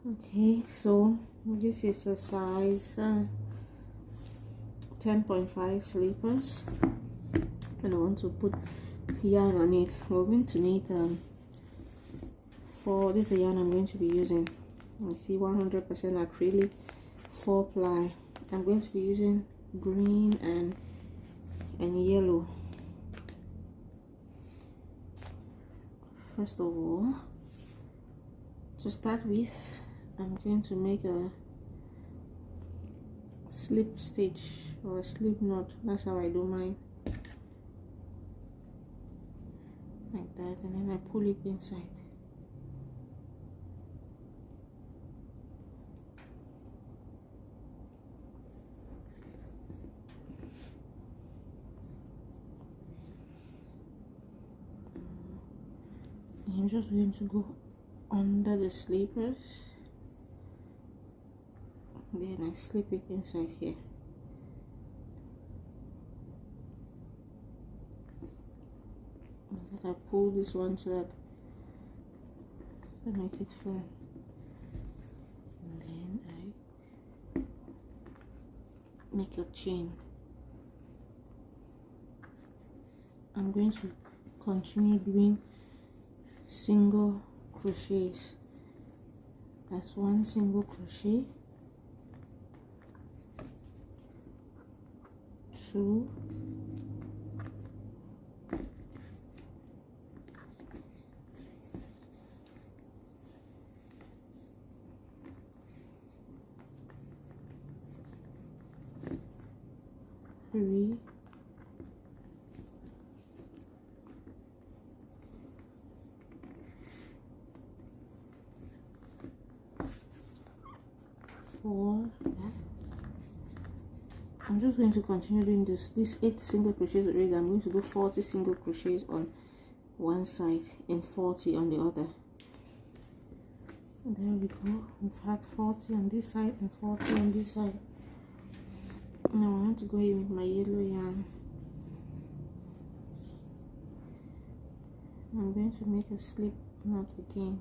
Okay, so this is a size 10.5 slippers, and I want to put yarn on it. We're going to need for this yarn I'm going to be using, you see, 100% acrylic 4-ply. I'm going to be using green and yellow. First of all, to start with, I'm going to make a slip stitch or a slip knot. That's how I do mine, like that, and then I pull it inside. I'm just going to go under the slippers, then I slip it inside here. And then I pull this one so that I make it firm. And then I make a chain. I'm going to continue doing single crochets. That's one single crochet, 2, 3, 4. I'm just going to continue doing this 8 single crochets already. I'm going to do 40 single crochets on one side and 40 on the other. And there we go. We've had 40 on this side and 40 on this side. Now I want to go in with my yellow yarn. I'm going to make a slip knot again.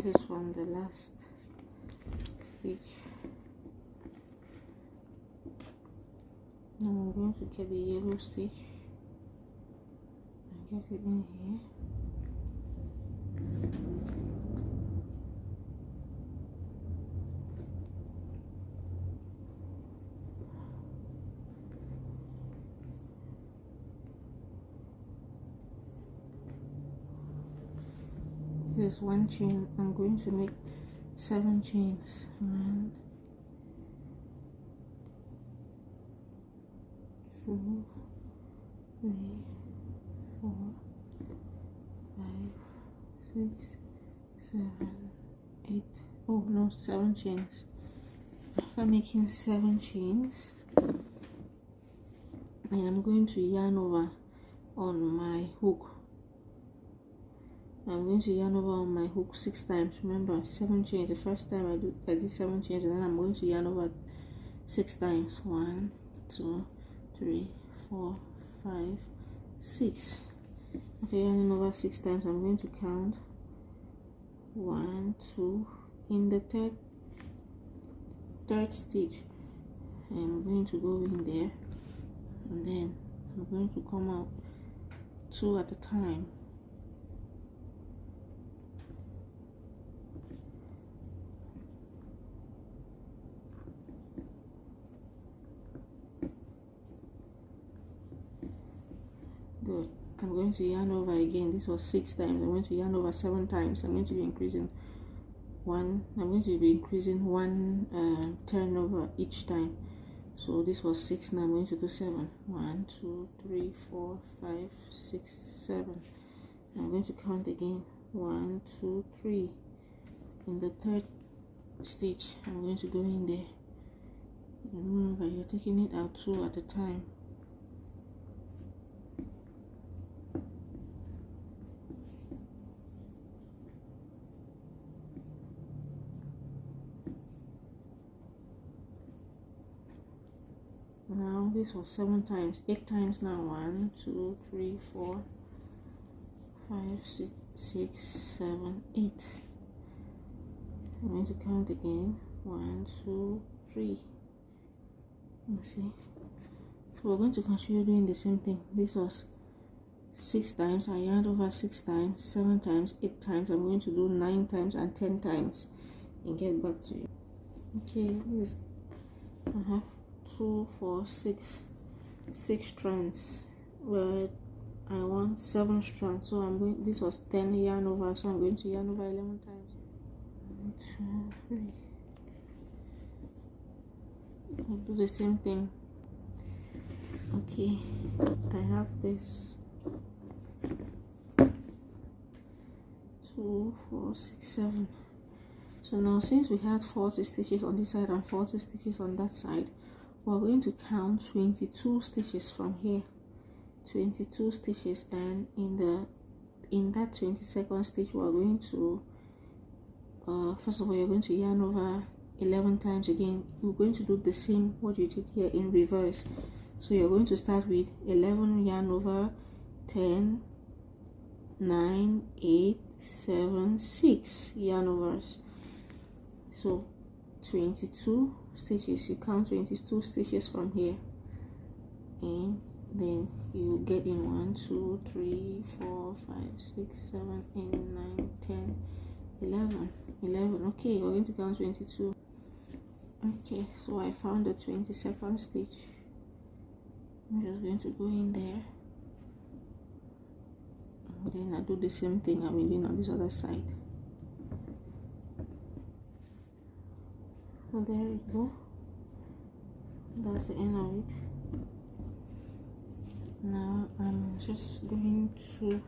This is from the last stitch. Now I'm going to get the yellow stitch and get it in here. There's one chain. I'm going to make 7 chains. 1, 2, 3, 4, 5, 6, 7, 8. Oh no, 7 chains. After making 7 chains, I am going to yarn over on my hook. I'm going to yarn over on my hook 6 times. Remember, 7 chains. The first time I did 7 chains, and then I'm going to yarn over 6 times. 1, 2, 3, 4, 5, 6. After yarning over 6 times, I'm going to count 1, 2. In the third stitch, I'm going to go in there, and then I'm going to come out 2 at a time. Good. I'm going to yarn over again. This was 6 times. I'm going to yarn over 7 times. I'm going to be increasing one. I'm going to be increasing one turnover each time. So this was 6. Now I'm going to do 7. 1, 2, 3, 4, 5, 6, 7. I'm going to count again. 1, 2, 3. In the third stitch, I'm going to go in there. Remember, you're taking it out 2 at a time. this was 7 times, 8 times now. 1 2 3 4 5 6 7 8. I'm going to count again. 1 2 3. You see, so we're going to continue doing the same thing. This was 6 times. I yarned over 6 times, 7 times, 8 times. I'm going to do 9 times and 10 times and get back to you. Okay, this I have 2 4 6 strands where I want 7 strands, so I'm going, this was 10 yarn over, so I'm going to yarn over 11 times. 1 2 3. I'll do the same thing. Okay, I have this 2 4 6 7. So now, since we had 40 stitches on this side and 40 stitches on that side, we're going to count 22 stitches from here. 22 stitches, and in that 22nd stitch we're going to first of all, you're going to yarn over 11 times again. You're going to do the same what you did here in reverse. So you're going to start with 11 yarn over 10 9 8 7 6 yarn overs. So 22 stitches, you count 22 stitches from here, and then you get in 1 2 3 4 5 6 7 8 9 10 11. Okay, we're going to count 22. Okay, so I found the 22nd stitch. I'm just going to go in there, and then I do the same thing I've been doing on this other side. So there you go, that's the end of it. Now I'm just going to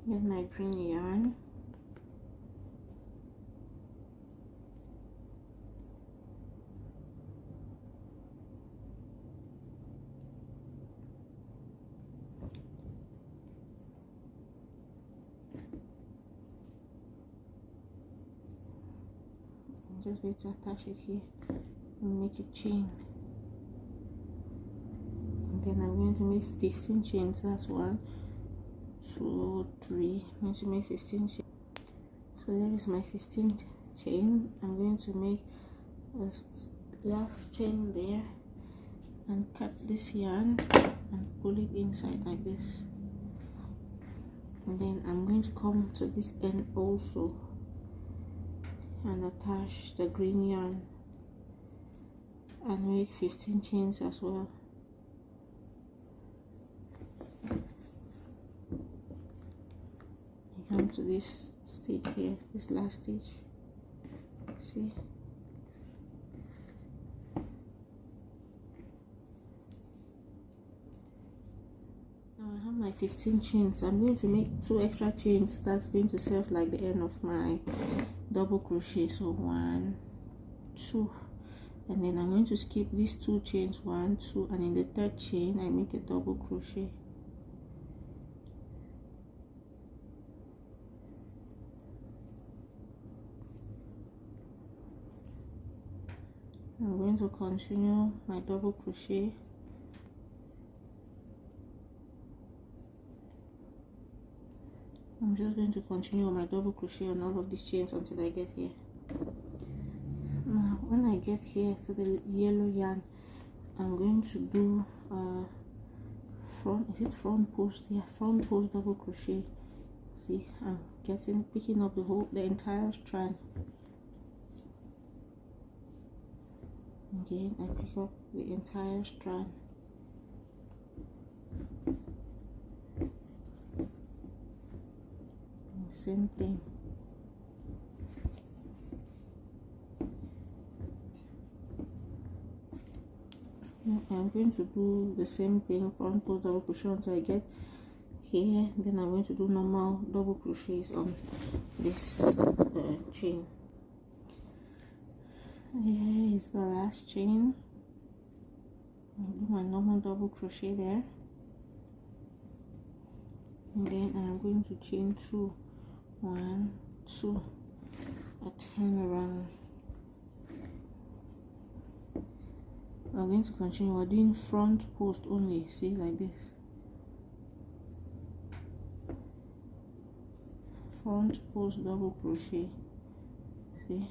get my green yarn. I'm just going to attach it here and make a chain. Then I'm going to make 15 chains. That's 1 2 3. I'm going to make 15 chains. So there is my 15th chain. I'm going to make a last chain there and cut this yarn and pull it inside like this, and then I'm going to come to this end also and attach the green yarn and make 15 chains as well. Come to this stitch here, this last stitch, see, now I have my 15 chains. I'm going to make 2 extra chains. That's going to serve like the end of my double crochet. So 1 2, and then I'm going to skip these 2 chains, 1 2, and in the 3rd chain I make a double crochet. I'm going to continue my double crochet. I'm just going to continue my double crochet on all of these chains until I get here. Now when I get here to the yellow yarn, I'm going to do front post? Yeah, front post double crochet. See, I'm picking up the entire strand. Again, I pick up the entire strand. Same thing. I'm going to do the same thing, front post double crochet until I get here. Then I'm going to do normal double crochets on this chain. Here is the last chain. I'll do my normal double crochet there, and then I'm going to chain 2, 1 2, I turn around, we're going to continue. We're doing front post only, see, like this. Front post double crochet, see.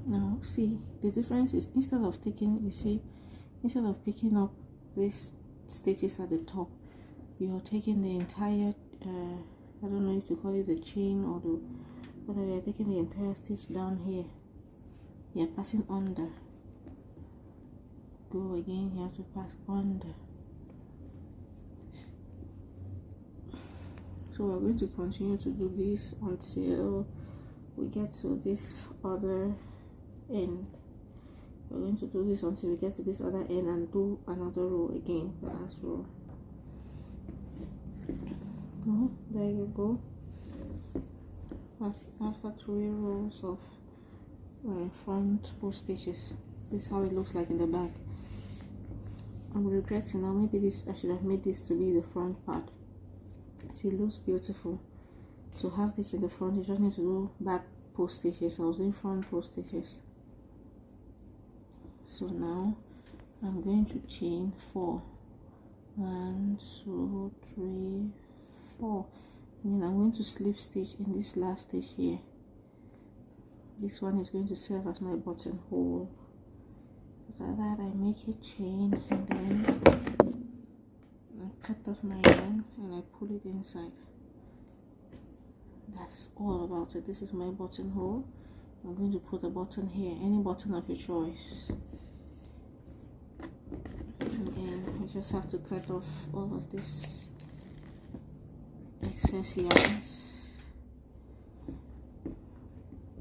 Now see, the difference is instead of taking, you see, instead of picking up these stitches at the top, you're taking the entire I don't know if you call it the chain or the whether you're taking the entire stitch down here, you're passing under. Go again, you have to pass under. So we're going to continue to do this until we get to this other end. We're going to do this until we get to this other end and do another row again, the last row. Oh, there you go. After 3 rows of front post stitches, this is how it looks like in the back. I'm regretting now, maybe this I should have made this to be the front part. See, it looks beautiful. To have this in the front, you just need to do back post stitches. I was doing front post stitches. So now I'm going to chain 4. 1, 2, 3, 4. And then I'm going to slip stitch in this last stitch here. This one is going to serve as my buttonhole. After that, I make a chain and then I cut off my yarn and I pull it inside. That's all about it. This is my buttonhole. I'm going to put a button here, any button of your choice. And then you just have to cut off all of this excess yarns.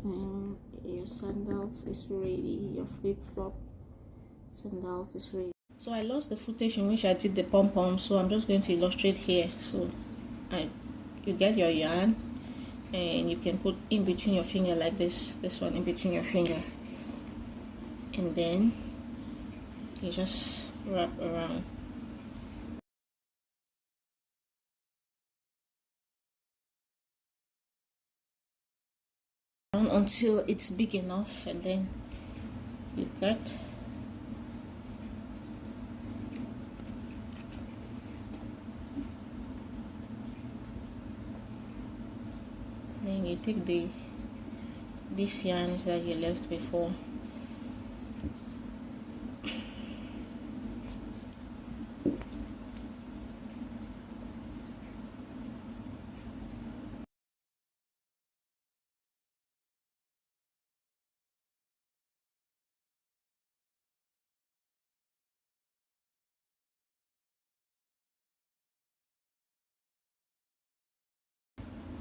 And your sandals is ready, your flip-flop sandals is ready. So I lost the footage in which I did the pom-pom, so I'm just going to illustrate here. So you get your yarn and you can put in between your finger like this one in between your finger, and then you just wrap around. Until it's big enough, and then you cut. Then you take these yarns that you left before,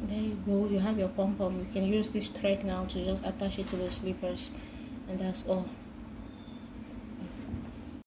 there you go, you have your pom-pom. You can use this thread now to just attach it to the slippers, and that's all.